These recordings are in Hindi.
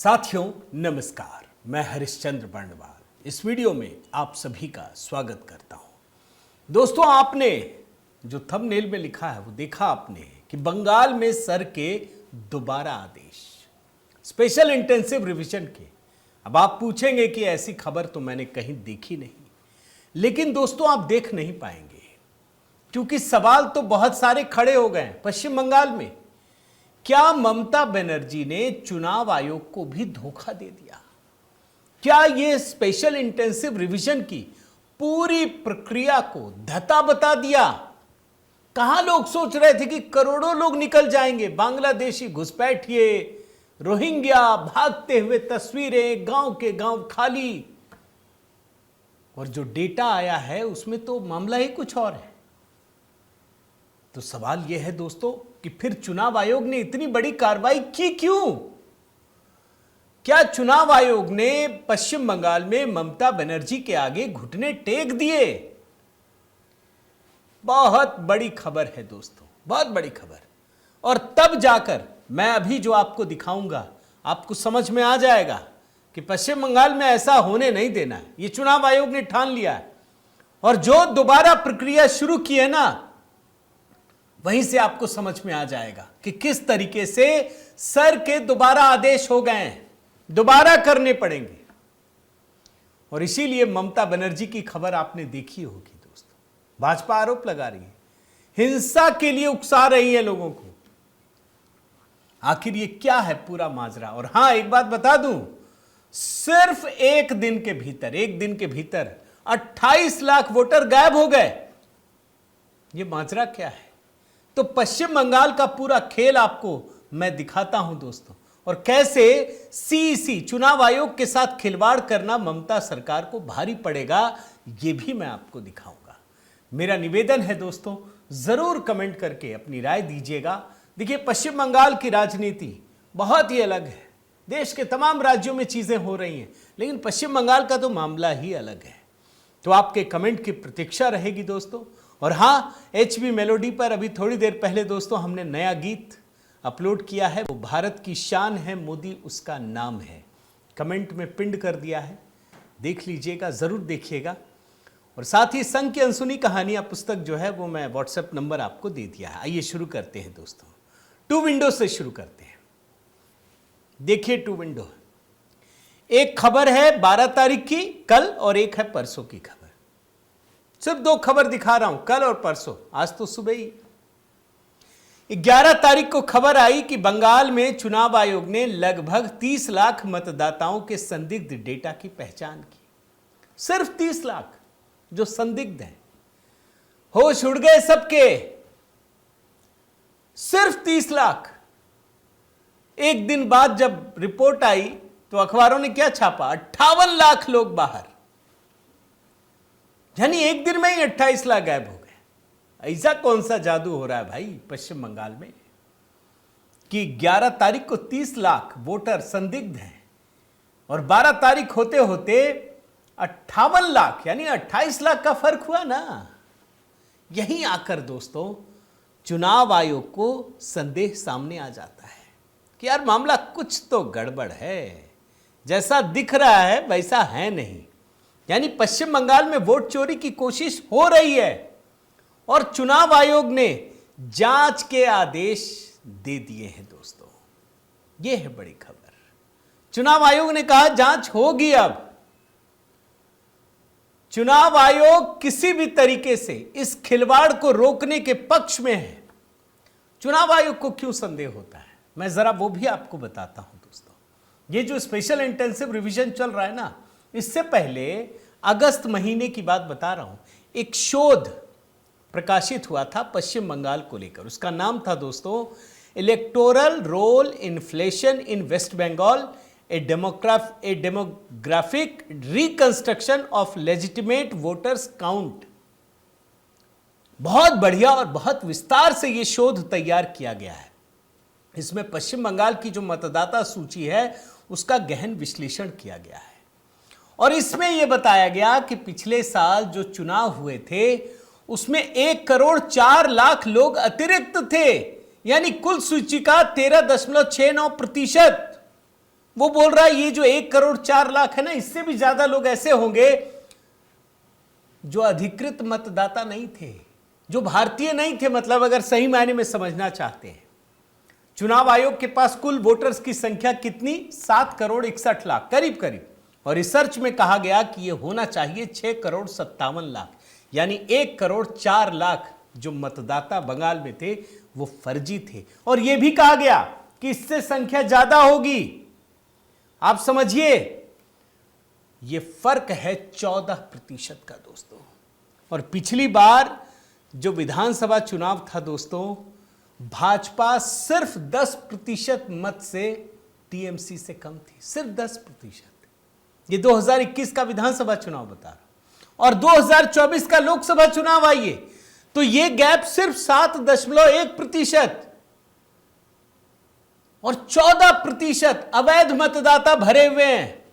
साथियों नमस्कार, मैं हरिश्चंद्र बर्णवाल इस वीडियो में आप सभी का स्वागत करता हूं। दोस्तों, आपने जो थंबनेल में लिखा है वो देखा आपने कि बंगाल में सर के दोबारा आदेश, स्पेशल इंटेंसिव रिवीजन के। अब आप पूछेंगे कि ऐसी खबर तो मैंने कहीं देखी नहीं, लेकिन दोस्तों आप देख नहीं पाएंगे क्योंकि सवाल तो बहुत सारे खड़े हो गए। पश्चिम बंगाल में क्या ममता बनर्जी ने चुनाव आयोग को भी धोखा दे दिया? क्या ये स्पेशल इंटेंसिव रिवीजन की पूरी प्रक्रिया को धता बता दिया? कहां लोग सोच रहे थे कि करोड़ों लोग निकल जाएंगे, बांग्लादेशी घुसपैठिए, रोहिंग्या, भागते हुए तस्वीरें, गांव के गांव खाली। और जो डेटा आया है उसमें तो मामला ही कुछ और है। तो सवाल यह है दोस्तों कि फिर चुनाव आयोग ने इतनी बड़ी कार्रवाई की क्यों? क्या चुनाव आयोग ने पश्चिम बंगाल में ममता बनर्जी के आगे घुटने टेक दिए? बहुत बड़ी खबर है दोस्तों, बहुत बड़ी खबर। और तब जाकर मैं अभी जो आपको दिखाऊंगा आपको समझ में आ जाएगा कि पश्चिम बंगाल में ऐसा होने नहीं देना है। यह चुनाव आयोग ने ठान लिया है और जो दोबारा प्रक्रिया शुरू की है ना, वहीं से आपको समझ में आ जाएगा कि किस तरीके से सर के दोबारा आदेश हो गए हैं, दोबारा करने पड़ेंगे। और इसीलिए ममता बनर्जी की खबर आपने देखी होगी दोस्तों। भाजपा आरोप लगा रही है, हिंसा के लिए उकसा रही है लोगों को। आखिर ये क्या है पूरा माजरा? और हां, एक बात बता दूं, सिर्फ एक दिन के भीतर 28 लाख वोटर गायब हो गए। ये माजरा क्या है? तो पश्चिम बंगाल का पूरा खेल आपको मैं दिखाता हूं दोस्तों, और कैसे सीईसी चुनाव आयोग के साथ खिलवाड़ करना ममता सरकार को भारी पड़ेगा, यह भी मैं आपको दिखाऊंगा। मेरा निवेदन है दोस्तों, जरूर कमेंट करके अपनी राय दीजिएगा। देखिए, पश्चिम बंगाल की राजनीति बहुत ही अलग है। देश के तमाम राज्यों में चीजें हो रही हैं, लेकिन पश्चिम बंगाल का तो मामला ही अलग है। तो आपके कमेंट की प्रतीक्षा रहेगी दोस्तों। और हां, HB मेलोडी पर अभी थोड़ी देर पहले दोस्तों हमने नया गीत अपलोड किया है। वो भारत की शान है, मोदी उसका नाम है, कमेंट में पिंड कर दिया है, देख लीजिएगा, जरूर देखिएगा। और साथ ही संग की अनसुनी कहानियां पुस्तक जो है वो मैं व्हाट्सएप नंबर आपको दे दिया है। आइए शुरू करते हैं दोस्तों, 2 विंडो से शुरू करते हैं। देखिए 2 विंडो, एक खबर है 12 तारीख की कल और एक है परसों की खबर। सिर्फ 2 खबर दिखा रहा हूं, कल और परसों। आज तो सुबह ही 11 तारीख को खबर आई कि बंगाल में चुनाव आयोग ने लगभग 30 लाख मतदाताओं के संदिग्ध डेटा की पहचान की। सिर्फ 30 लाख जो संदिग्ध हैं। होश उड़ गए सबके। सिर्फ 30 लाख। एक दिन बाद जब रिपोर्ट आई तो अखबारों ने क्या छापा? 58 लाख लोग बाहर। यानी एक दिन में ही 28 लाख गायब हो गए। ऐसा कौन सा जादू हो रहा है भाई पश्चिम बंगाल में कि 11 तारीख को 30 लाख वोटर संदिग्ध हैं और 12 तारीख होते होते 58 लाख, यानी 28 लाख का फर्क हुआ ना। यहीं आकर दोस्तों चुनाव आयोग को संदेह सामने आ जाता है कि यार मामला कुछ तो गड़बड़ है। जैसा दिख रहा है वैसा है नहीं। यानी पश्चिम बंगाल में वोट चोरी की कोशिश हो रही है और चुनाव आयोग ने जांच के आदेश दे दिए हैं दोस्तों। यह है बड़ी खबर। चुनाव आयोग ने कहा जांच होगी। अब चुनाव आयोग किसी भी तरीके से इस खिलवाड़ को रोकने के पक्ष में है। चुनाव आयोग को क्यों संदेह होता है, मैं जरा वो भी आपको बताता हूं दोस्तों। ये जो स्पेशल इंटेंसिव रिवीजन चल रहा है ना, इससे पहले अगस्त महीने की बात बता रहा हूं, एक शोध प्रकाशित हुआ था पश्चिम बंगाल को लेकर। उसका नाम था दोस्तों electoral roll inflation in West Bengal, a demographic reconstruction of legitimate voters count. बहुत बढ़िया और बहुत विस्तार से यह शोध तैयार किया गया है। इसमें पश्चिम बंगाल की जो मतदाता सूची है उसका गहन विश्लेषण किया गया है और इसमें यह बताया गया कि पिछले साल जो चुनाव हुए थे उसमें 1,04,00,000 लोग अतिरिक्त थे। यानी कुल सूची का 13.69%। वो बोल रहा है ये जो 1,04,00,000 है ना, इससे भी ज्यादा लोग ऐसे होंगे जो अधिकृत मतदाता नहीं थे, जो भारतीय नहीं थे। मतलब अगर सही मायने में समझना चाहते हैं, चुनाव आयोग के पास कुल वोटर्स की संख्या कितनी? 7,61,00,000 करीब करीब। और रिसर्च में कहा गया कि यह होना चाहिए 6,57,00,000, यानी 1,04,00,000 जो मतदाता बंगाल में थे वो फर्जी थे। और यह भी कहा गया कि इससे संख्या ज्यादा होगी। आप समझिए, यह फर्क है 14% का दोस्तों। और पिछली बार जो विधानसभा चुनाव था दोस्तों, भाजपा सिर्फ 10% मत से टीएमसी से कम थी, सिर्फ 10%। ये 2021 का विधानसभा चुनाव बता रहा, और 2024 का लोकसभा चुनाव आइए तो ये गैप सिर्फ 7.1%। और 14% अवैध मतदाता भरे हुए हैं।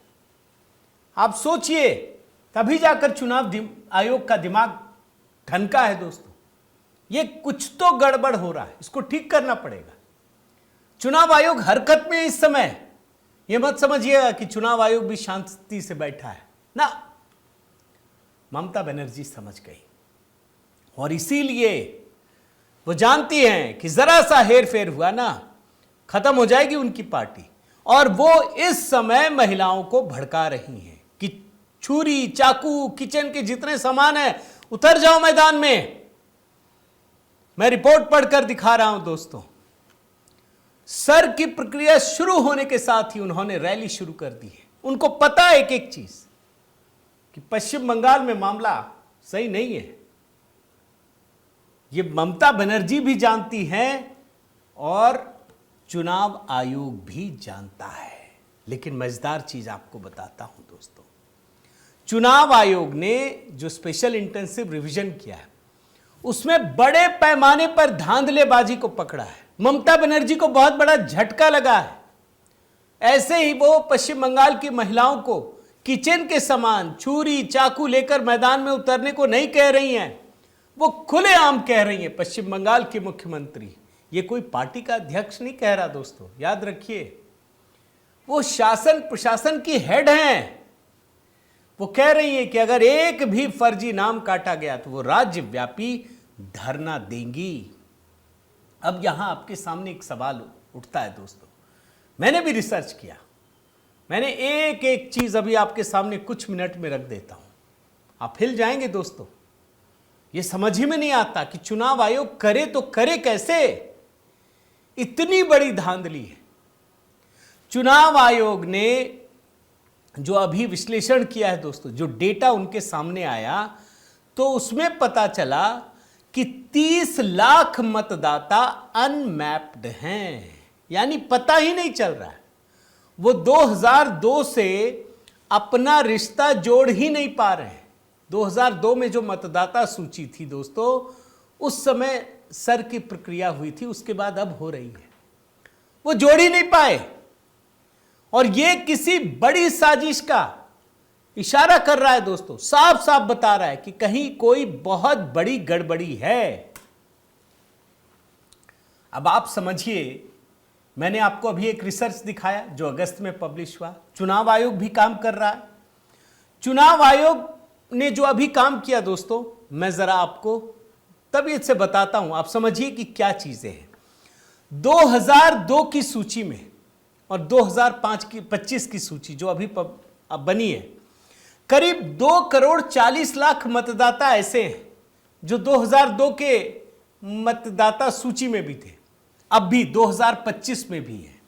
आप सोचिए, तभी जाकर चुनाव आयोग का दिमाग ठनका है दोस्तों। ये कुछ तो गड़बड़ हो रहा है, इसको ठीक करना पड़ेगा। चुनाव आयोग हरकत में इस समय। यह मत समझिएगा कि चुनाव आयोग भी शांति से बैठा है ना, ममता बनर्जी समझ गई, और इसीलिए वो जानती हैं कि जरा सा हेर फेर हुआ ना, खत्म हो जाएगी उनकी पार्टी। और वो इस समय महिलाओं को भड़का रही हैं कि छुरी, चाकू, किचन के जितने सामान हैं, उतर जाओ मैदान में। मैं रिपोर्ट पढ़कर दिखा रहा हूं दोस्तों। सर की प्रक्रिया शुरू होने के साथ ही उन्होंने रैली शुरू कर दी है। उनको पता है एक एक चीज कि पश्चिम बंगाल में मामला सही नहीं है। ये ममता बनर्जी भी जानती हैं और चुनाव आयोग भी जानता है। लेकिन मजेदार चीज आपको बताता हूं दोस्तों, चुनाव आयोग ने जो स्पेशल इंटेंसिव रिवीजन किया है उसमें बड़े पैमाने पर धांधलेबाजी को पकड़ा है। ममता बनर्जी को बहुत बड़ा झटका लगा है। ऐसे ही वो पश्चिम बंगाल की महिलाओं को किचन के सामान, छुरी, चाकू लेकर मैदान में उतरने को नहीं कह रही हैं, वो खुलेआम कह रही हैं। पश्चिम बंगाल के मुख्यमंत्री, ये कोई पार्टी का अध्यक्ष नहीं कह रहा दोस्तों, याद रखिए, वो शासन प्रशासन की हेड हैं। वो कह रही है कि अगर एक भी फर्जी नाम काटा गया तो वो राज्यव्यापी धरना देंगी। अब यहां आपके सामने एक सवाल उठता है दोस्तों, मैंने भी रिसर्च किया, मैंने एक एक चीज अभी आपके सामने कुछ मिनट में रख देता हूं। आप हिल जाएंगे दोस्तों। ये समझ ही में नहीं आता कि चुनाव आयोग करे तो करे कैसे, इतनी बड़ी धांधली है। चुनाव आयोग ने जो अभी विश्लेषण किया है दोस्तों, जो डेटा उनके सामने आया, तो उसमें पता चला कि 30 लाख मतदाता अनमैप्ड हैं, यानी पता ही नहीं चल रहा है। वो 2002 से अपना रिश्ता जोड़ ही नहीं पा रहे हैं। 2002 में जो मतदाता सूची थी दोस्तों, उस समय सर की प्रक्रिया हुई थी, उसके बाद अब हो रही है, वो जोड़ ही नहीं पाए। और ये किसी बड़ी साजिश का इशारा कर रहा है दोस्तों, साफ साफ बता रहा है कि कहीं कोई बहुत बड़ी गड़बड़ी है। अब आप समझिए, मैंने आपको अभी एक रिसर्च दिखाया जो अगस्त में पब्लिश हुआ। चुनाव आयोग भी काम कर रहा है। चुनाव आयोग ने जो अभी काम किया दोस्तों, मैं जरा आपको तबीयत से बताता हूं, आप समझिए कि क्या चीजें हैं। 2002 की सूची में और 2025 की सूची जो अभी बनी है, करीब 2,40,00,000 मतदाता ऐसे हैं जो 2002 के मतदाता सूची में भी थे, अब भी 2025 में भी है।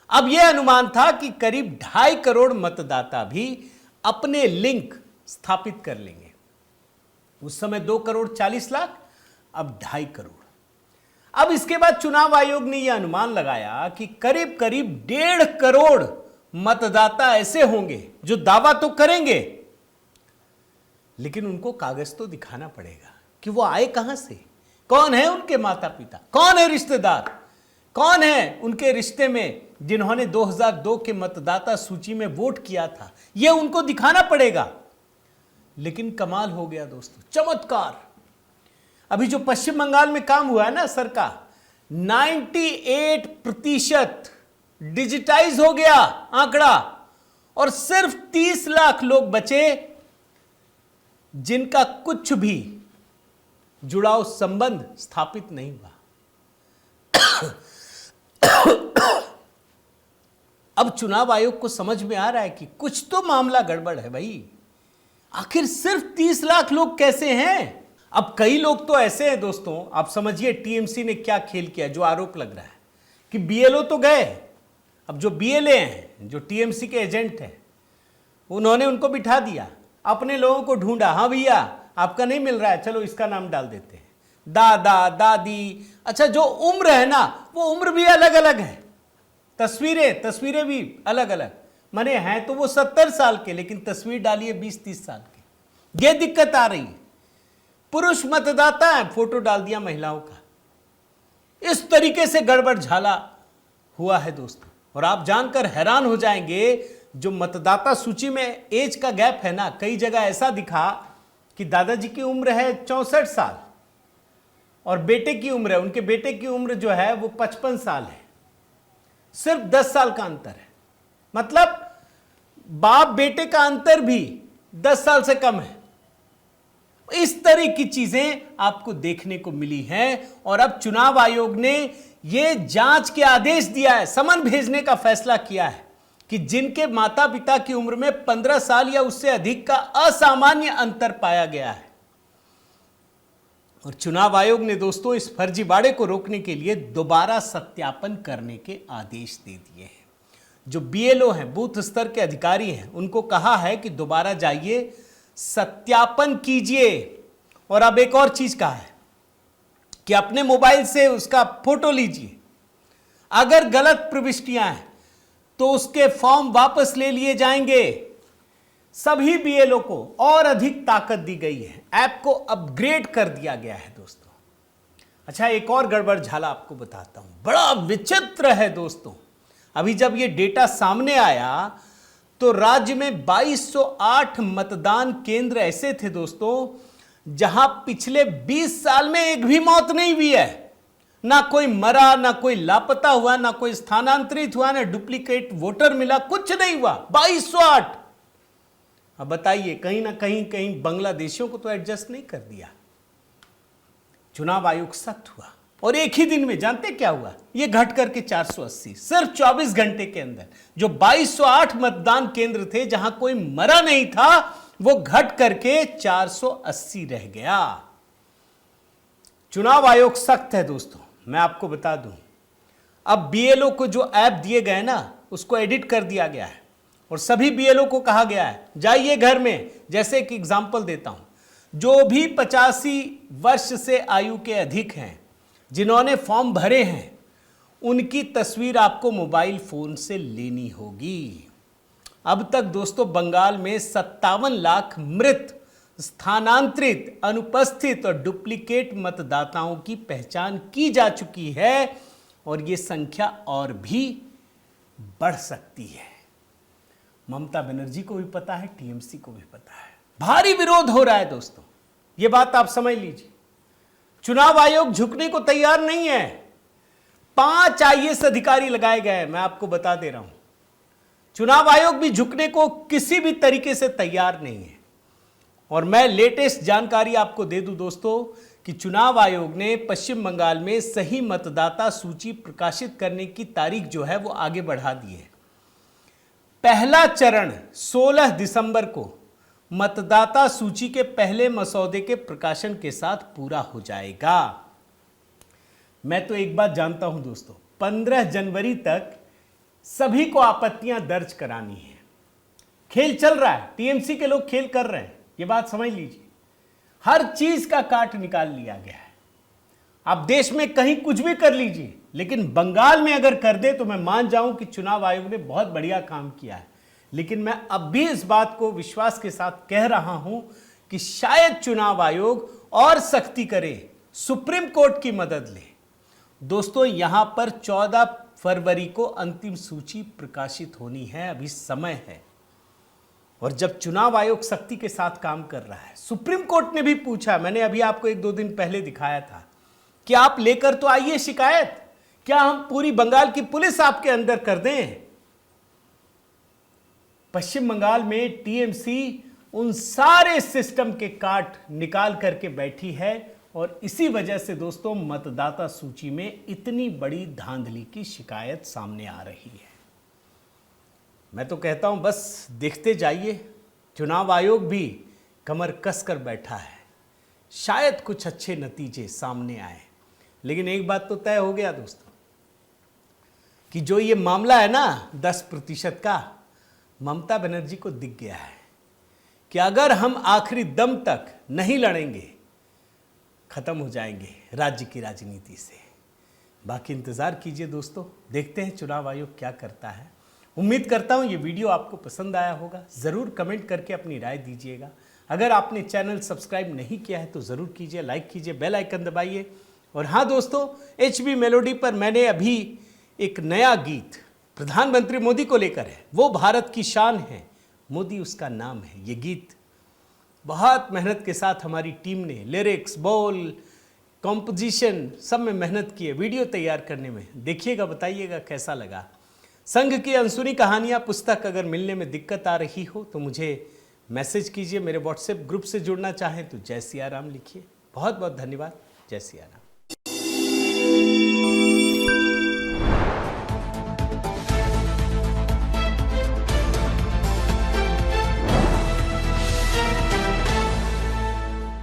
अब यह अनुमान था कि करीब 2.5 करोड़ मतदाता भी अपने लिंक स्थापित कर लेंगे। उस समय 2,40,00,000, अब 2.5 करोड़। अब इसके बाद चुनाव आयोग ने यह अनुमान लगाया कि करीब करीब 1.5 करोड़ मतदाता ऐसे होंगे जो दावा तो करेंगे, लेकिन उनको कागज तो दिखाना पड़ेगा कि वो आए कहां से, कौन है उनके माता पिता, कौन है रिश्तेदार, कौन है उनके रिश्ते में जिन्होंने 2002 के मतदाता सूची में वोट किया था, यह उनको दिखाना पड़ेगा। लेकिन कमाल हो गया दोस्तों, चमत्कार। अभी जो पश्चिम बंगाल में काम हुआ है ना सर का, 98% डिजिटाइज हो गया आंकड़ा, और सिर्फ 30 लाख लोग बचे जिनका कुछ भी जुड़ाव संबंध स्थापित नहीं हुआ। अब चुनाव आयोग को समझ में आ रहा है कि कुछ तो मामला गड़बड़ है भाई। आखिर सिर्फ 30 लाख लोग कैसे हैं? अब कई लोग तो ऐसे हैं दोस्तों, आप समझिए टीएमसी ने क्या खेल किया, जो आरोप लग रहा है कि बीएलओ तो गए, अब जो बीएलए हैं, जो टीएमसी के एजेंट हैं, उन्होंने उनको बिठा दिया, अपने लोगों को ढूंढा। हाँ भैया आपका नहीं मिल रहा है, चलो इसका नाम डाल देते हैं, दादा दादी। अच्छा जो उम्र है ना, वो उम्र भी अलग अलग है, तस्वीरें भी अलग अलग, माने हैं तो वो 70 साल के, लेकिन तस्वीर डाली है 20-30 साल के। ये दिक्कत आ रही है। पुरुष मतदाता है, फोटो डाल दिया महिलाओं का। इस तरीके से गड़बड़ झाला हुआ है दोस्तों। और आप जानकर हैरान हो जाएंगे, जो मतदाता सूची में एज का गैप है ना, कई जगह ऐसा दिखा कि दादाजी की उम्र है 64 साल और बेटे की उम्र है, उनके बेटे की उम्र जो है वो 55 साल है। सिर्फ 10 साल का अंतर है, मतलब बाप बेटे का अंतर भी 10 साल से कम है। इस तरह की चीजें आपको देखने को मिली हैं। और अब चुनाव आयोग ने यह जांच के आदेश दिया है, समन भेजने का फैसला किया है कि जिनके माता पिता की उम्र में 15 साल या उससे अधिक का असामान्य अंतर पाया गया है। और चुनाव आयोग ने दोस्तों इस फर्जीवाड़े को रोकने के लिए दोबारा सत्यापन करने के आदेश दे दिए हैं। जो बीएलओ हैं, बूथ स्तर के अधिकारी हैं, उनको कहा है कि दोबारा जाइए, सत्यापन कीजिए। और अब एक और चीज कहा है कि अपने मोबाइल से उसका फोटो लीजिए, अगर गलत प्रविष्टियां हैं तो उसके फॉर्म वापस ले लिए जाएंगे। सभी बीएलओ को और अधिक ताकत दी गई है, ऐप को अपग्रेड कर दिया गया है दोस्तों। अच्छा एक और गड़बड़ झाला आपको बताता हूं, बड़ा विचित्र है दोस्तों। अभी जब ये डेटा सामने आया तो राज्य में 2208 मतदान केंद्र ऐसे थे दोस्तों जहां पिछले 20 साल में एक भी मौत नहीं हुई है। ना कोई मरा, ना कोई लापता हुआ, ना कोई स्थानांतरित हुआ, ना डुप्लीकेट वोटर मिला, कुछ नहीं हुआ। 2208। अब बताइए, कहीं ना कहीं बांग्लादेशियों को तो एडजस्ट नहीं कर दिया। चुनाव आयोग सख्त हुआ और एक ही दिन में जानते क्या हुआ, यह घट करके 480, सिर्फ 24 घंटे के अंदर जो 2208 मतदान केंद्र थे जहां कोई मरा नहीं था, वो घट करके 480 रह गया। चुनाव आयोग सख्त है दोस्तों, मैं आपको बता दूं। अब बीएलओ को जो ऐप दिए गए ना, उसको एडिट कर दिया गया है और सभी बीएलओ को कहा गया है जाइए घर में। जैसे एक एग्जांपल देता हूं, जो भी 85 वर्ष से आयु के अधिक हैं, जिन्होंने फॉर्म भरे हैं, उनकी तस्वीर आपको मोबाइल फोन से लेनी होगी। अब तक दोस्तों बंगाल में 57 लाख मृत, स्थानांतरित, अनुपस्थित और डुप्लीकेट मतदाताओं की पहचान की जा चुकी है और यह संख्या और भी बढ़ सकती है। ममता बनर्जी को भी पता है, टीएमसी को भी पता है। भारी विरोध हो रहा है दोस्तों, यह बात आप समझ लीजिए। चुनाव आयोग झुकने को तैयार नहीं है। 5 आईएएस अधिकारी लगाए गए हैं, मैं आपको बता दे रहा हूं। चुनाव आयोग भी झुकने को किसी भी तरीके से तैयार नहीं है। और मैं लेटेस्ट जानकारी आपको दे दूं दोस्तों कि चुनाव आयोग ने पश्चिम बंगाल में सही मतदाता सूची प्रकाशित करने की तारीख जो है वो आगे बढ़ा दी है। पहला चरण 16 दिसंबर को मतदाता सूची के पहले मसौदे के प्रकाशन के साथ पूरा हो जाएगा। मैं तो एक बात जानता हूं दोस्तों, 15 जनवरी तक सभी को आपत्तियां दर्ज करानी है। खेल चल रहा है, टीएमसी के लोग खेल कर रहे हैं, यह बात समझ लीजिए। हर चीज का काट निकाल लिया गया है। आप देश में कहीं कुछ भी कर लीजिए, लेकिन बंगाल में अगर कर दे तो मैं मान जाऊं कि चुनाव आयोग ने बहुत बढ़िया काम किया है। लेकिन मैं अब भी इस बात को विश्वास के साथ कह रहा हूं कि शायद चुनाव आयोग और सख्ती करे, सुप्रीम कोर्ट की मदद ले। दोस्तों यहां पर 14 फरवरी को अंतिम सूची प्रकाशित होनी है, अभी समय है। और जब चुनाव आयोग सख्ती के साथ काम कर रहा है, सुप्रीम कोर्ट ने भी पूछा, मैंने अभी आपको 1-2 दिन पहले दिखाया था कि आप लेकर तो आइए शिकायत क्या हम पूरी बंगाल की पुलिस आपके अंदर कर दें? पश्चिम बंगाल में टीएमसी उन सारे सिस्टम के काट निकाल करके बैठी है और इसी वजह से दोस्तों मतदाता सूची में इतनी बड़ी धांधली की शिकायत सामने आ रही है। मैं तो कहता हूं बस देखते जाइए, चुनाव आयोग भी कमर कसकर बैठा है, शायद कुछ अच्छे नतीजे सामने आए। लेकिन एक बात तो तय हो गया दोस्तों कि जो ये मामला है ना 10% का, ममता बनर्जी को दिख गया है कि अगर हम आखिरी दम तक नहीं लड़ेंगे खत्म हो जाएंगे राज्य की राजनीति से। बाकी इंतजार कीजिए दोस्तों, देखते हैं चुनाव आयोग क्या करता है। उम्मीद करता हूं ये वीडियो आपको पसंद आया होगा। जरूर कमेंट करके अपनी राय दीजिएगा। अगर आपने चैनल सब्सक्राइब नहीं किया है तो जरूर कीजिए, लाइक कीजिए, बेल आइकन दबाइए। और हाँ दोस्तों, HB मेलोडी पर मैंने अभी एक नया गीत प्रधानमंत्री मोदी को लेकर है। वो भारत की शान है, मोदी उसका नाम है। ये गीत बहुत मेहनत के साथ हमारी टीम ने लिरिक्स, बोल, कॉम्पोजिशन सब में मेहनत की है वीडियो तैयार करने में। देखिएगा, बताइएगा कैसा लगा। संघ की अनसुनी कहानियाँ पुस्तक अगर मिलने में दिक्कत आ रही हो तो मुझे मैसेज कीजिए। मेरे व्हाट्सएप ग्रुप से जुड़ना चाहें तो जय सिया राम लिखिए। बहुत बहुत धन्यवाद। जय सिया राम।